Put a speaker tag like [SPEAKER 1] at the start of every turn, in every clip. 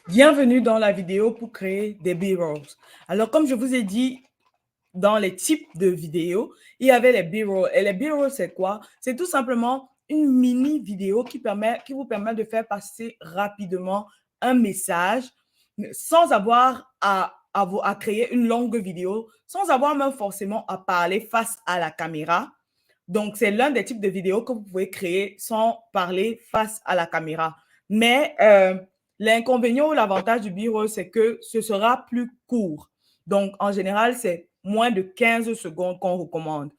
[SPEAKER 1] Bienvenue dans la vidéo pour créer des B-rolls. Alors, comme je vous ai dit, dans les types de vidéos, il y avait les B-rolls. Et les B-rolls, c'est quoi? C'est tout simplement une mini vidéo qui vous permet de faire passer rapidement un message sans avoir à créer une longue vidéo, sans avoir même forcément à parler face à la caméra. Donc, c'est l'un des types de vidéos que vous pouvez créer sans parler face à la caméra. Mais l'inconvénient ou l'avantage du B-roll, c'est que ce sera plus court. Donc, en général, c'est moins de 15 secondes qu'on recommande.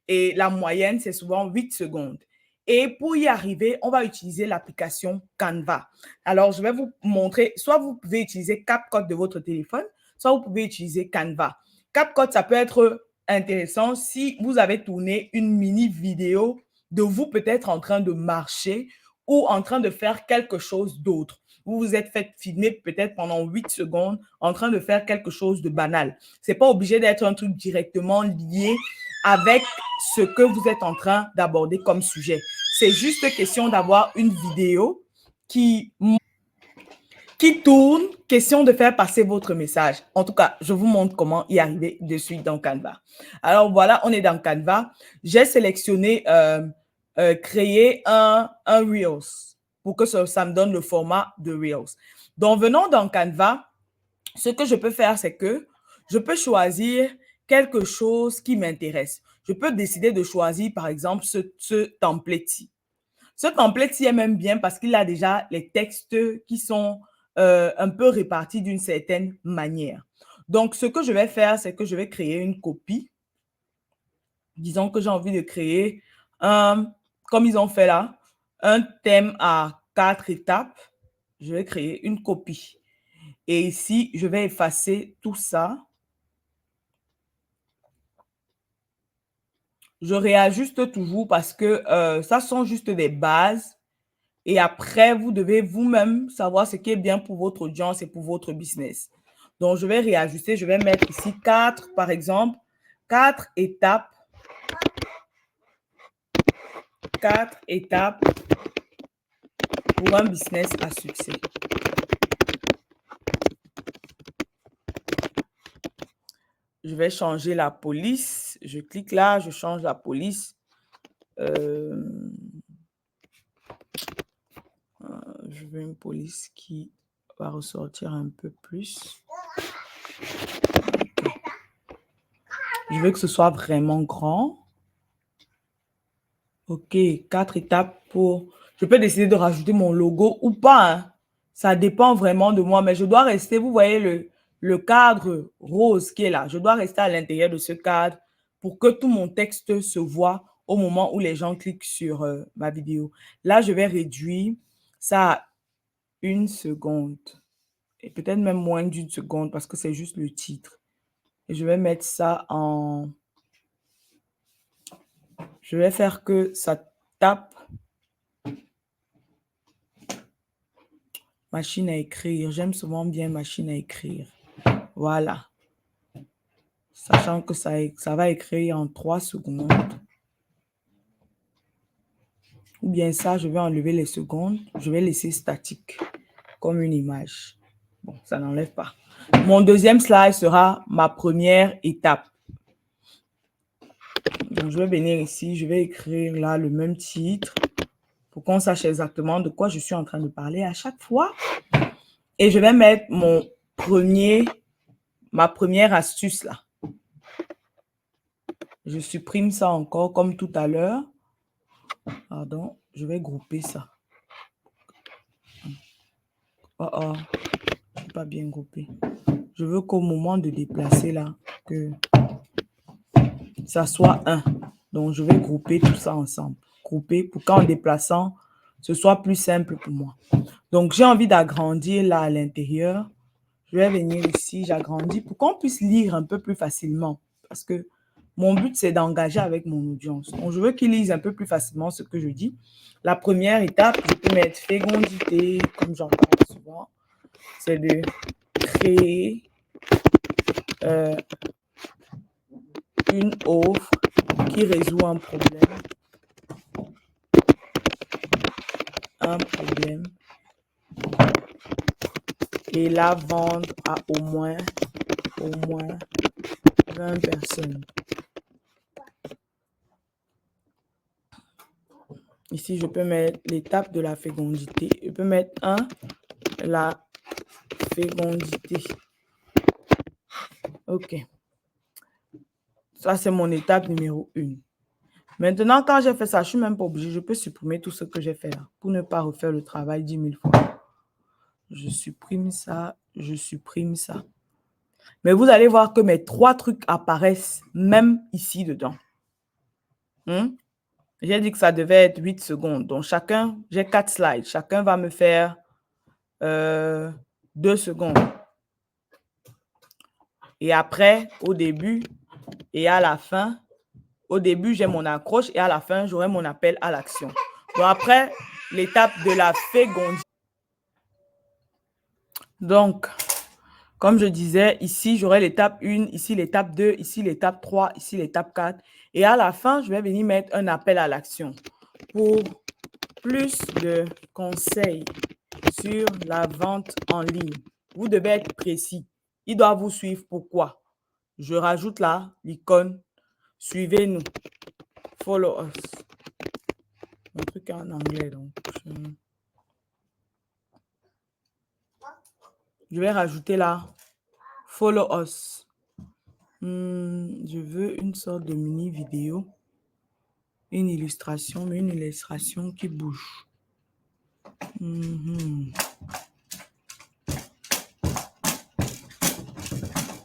[SPEAKER 1] Et la moyenne, c'est souvent 8 secondes. Et pour y arriver, on va utiliser l'application Canva. Alors, je vais vous montrer, soit vous pouvez utiliser CapCut de votre téléphone, soit vous pouvez utiliser Canva. CapCut, ça peut être intéressant si vous avez tourné une mini vidéo de vous peut-être en train de marcher ou en train de faire quelque chose d'autre. Vous vous êtes fait filmer peut-être pendant 8 secondes en train de faire quelque chose de banal. Ce n'est pas obligé d'être un truc directement lié avec ce que vous êtes en train d'aborder comme sujet. C'est juste question d'avoir une vidéo qui tourne, question de faire passer votre message. En tout cas, je vous montre comment y arriver de suite dans Canva. Alors voilà, on est dans Canva. J'ai sélectionné créer un Reels pour que ça me donne le format de Reels. Donc, venant dans Canva, ce que je peux faire, c'est que je peux choisir quelque chose qui m'intéresse. Je peux décider de choisir, par exemple, ce template-ci. Ce template-ci est même bien parce qu'il a déjà les textes qui sont un peu répartis d'une certaine manière. Donc, ce que je vais faire, c'est que je vais créer une copie. Disons que j'ai envie de créer comme ils ont fait là, un thème à 4 étapes. Je vais créer une copie. Et ici, je vais effacer tout ça. Je réajuste toujours parce que ça sont juste des bases. Et après, vous devez vous-même savoir ce qui est bien pour votre audience et pour votre business. Donc, je vais réajuster. Je vais mettre ici 4, par exemple, 4 étapes. 4 étapes pour un business à succès. Je vais changer la police. Je clique là, je change la police. Je veux une police qui va ressortir un peu plus. Je veux que ce soit vraiment grand. OK, 4 étapes pour... Je peux décider de rajouter mon logo ou pas. Hein. Ça dépend vraiment de moi, mais je dois rester, vous voyez le cadre rose qui est là. Je dois rester à l'intérieur de ce cadre pour que tout mon texte se voit au moment où les gens cliquent sur ma vidéo. Là, je vais réduire ça à 1 seconde. Et peut-être même moins d'1 seconde parce que c'est juste le titre. Et je vais mettre ça en... Je vais faire que ça tape. Machine à écrire. J'aime souvent bien machine à écrire. Voilà. Sachant que ça va écrire en 3 secondes. Ou bien ça, je vais enlever les secondes. Je vais laisser statique comme une image. Bon, ça n'enlève pas. Mon deuxième slide sera ma première étape. Donc, je vais venir ici. Je vais écrire là le même titre pour qu'on sache exactement de quoi je suis en train de parler à chaque fois. Et je vais mettre ma première astuce là. Je supprime ça encore comme tout à l'heure. Pardon, je vais grouper ça. Oh, je n'ai pas bien groupé. Je veux qu'au moment de déplacer là, que ça soit un. Donc, je vais grouper tout ça ensemble. Grouper pour qu'en déplaçant, ce soit plus simple pour moi. Donc, j'ai envie d'agrandir là à l'intérieur. Je vais venir ici, j'agrandis pour qu'on puisse lire un peu plus facilement. Parce que mon but, c'est d'engager avec mon audience. Donc, je veux qu'ils lisent un peu plus facilement ce que je dis. La première étape, je peux mettre fécondité, comme j'en parle souvent. C'est de créer une offre qui résout un problème. et la vendre à au moins 20 personnes. Ici, je peux mettre l'étape de la fécondité. Je peux mettre la fécondité. OK. Ça, c'est mon étape numéro 1. Maintenant, quand j'ai fait ça, je ne suis même pas obligée. Je peux supprimer tout ce que j'ai fait là pour ne pas refaire le travail 10 000 fois. Je supprime ça, je supprime ça. Mais vous allez voir que mes 3 trucs apparaissent même ici dedans. J'ai dit que ça devait être 8 secondes. Donc, chacun, j'ai 4 slides. Chacun va me faire 2 secondes. Et après, au début et à la fin, au début, j'ai mon accroche et à la fin, j'aurai mon appel à l'action. Donc, après, l'étape de la fécondité. Donc, comme je disais, ici, j'aurai l'étape 1, ici l'étape 2, ici l'étape 3, ici l'étape 4. Et à la fin, je vais venir mettre un appel à l'action. Pour plus de conseils sur la vente en ligne, vous devez être précis. Il doit vous suivre. Pourquoi? Je rajoute là l'icône. Suivez-nous. Follow us. Un truc en anglais, donc. Je vais rajouter là. Follow us. Je veux une sorte de mini vidéo. Une illustration, mais une illustration qui bouge.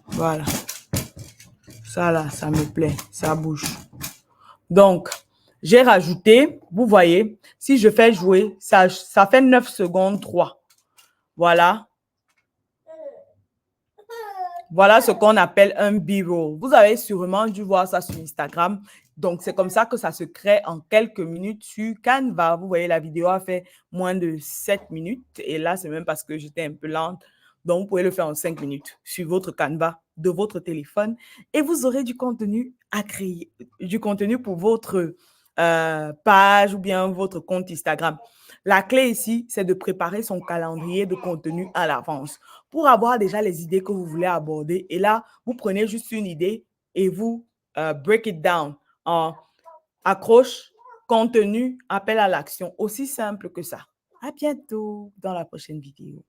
[SPEAKER 1] Voilà. Ça là, ça me plaît. Ça bouge. Donc, j'ai rajouté, vous voyez, si je fais jouer, ça fait 9 secondes 3. Voilà. Voilà ce qu'on appelle un B-roll. Vous avez sûrement dû voir ça sur Instagram. Donc, c'est comme ça que ça se crée en quelques minutes sur Canva. Vous voyez, la vidéo a fait moins de 7 minutes. Et là, c'est même parce que j'étais un peu lente. Donc, vous pouvez le faire en 5 minutes sur votre Canva de votre téléphone. Et vous aurez du contenu à créer, du contenu pour votre page ou bien votre compte Instagram. La clé ici, c'est de préparer son calendrier de contenu à l'avance pour avoir déjà les idées que vous voulez aborder. Et là, vous prenez juste une idée et vous break it down en accroche, contenu, appel à l'action. Aussi simple que ça. À bientôt dans la prochaine vidéo.